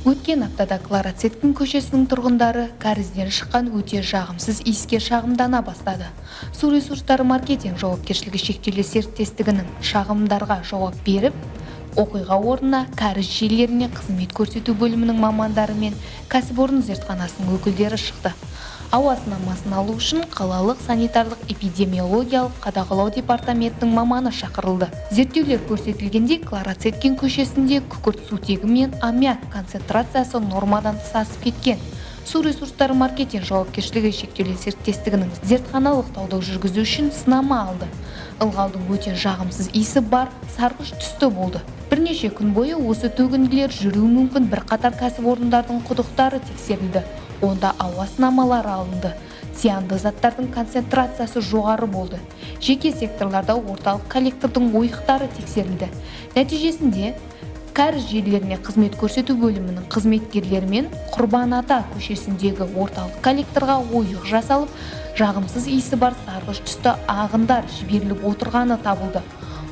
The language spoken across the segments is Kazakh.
Өткен аптада Кларацетkin көшесінің тұрғындары кәрізден шыққан өте жағымсыз иіске шағымдана бастады. Су ресурстары маркетинг жауапкершілігі шектеулі серіктестігінің шағымдарға жауап беріп, оқиға орнына кәріз желілеріне қызмет көрсету бөлімінің мамандары мен кәсіпорын зертханасының өкілдері шықты. Ауа сынамасын алу үшін қалалық санитарлық эпидемиологиялық қадағалау департаментінің маманы шақырылды. Зерттеулер көрсетілгенде Кларацетkin көшесінде күкірт сутегі мен аммиак концентрациясы нормадан тыс асып кеткен. Су ресурстары маркетинг жауапкершілігі шектеулі серіктестігінің зертханалық талдау жүргізу үшін сынама алды. Ылғалдың өте жағымсыз иісі бар, сарғыш түсті болды. Бірнеше күн бойы осы төгінділер жүруі мүмкін бірқатар кәсіпорындардың құдықтары тексерілді. Онда ауа сынамалары алынды. Зиянды заттардың концентрациясы жоғары болды. Жеке секторларда орталық коллектордың ойықтары тексерілді. Нәтижесінде кәріз желілеріне қызмет көрсету бөлімінің қызметкерлері мен Құрбан Ата көшесіндегі орталық коллекторға ойық жасалып, жағымсыз иісі бар сарғыш түсті ағындар жіберіліп отырғаны табылды.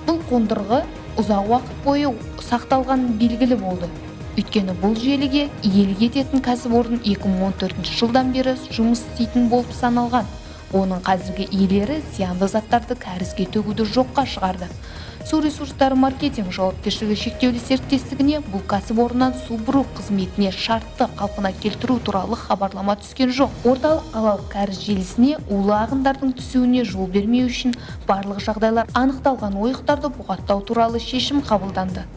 Бұл қондырғы ұзақ уақыт бойы сақталған белгілі болды. Өйткені бұл желіге иелік ететін кәсіпорын 2014 жылдан бері жұмыс істейтін болып саналған. Оның қазіргі иелері зиянды заттарды кәрізге төгуді жоққа шығарды. Су ресурстары маркетинг жауапкершілігі шектеулі серіктестігіне бұл кәсіпорыннан су бұру қызметіне шартты қалпына келтіру туралы хабарлама түскен жоқ. Орталық қалалық кәріз желісіне улы ағындардың түсуіне жол бермеу үшін барлық жағдайлар анықталған ойықтарды бұғаттау туралы шешім қабылданды.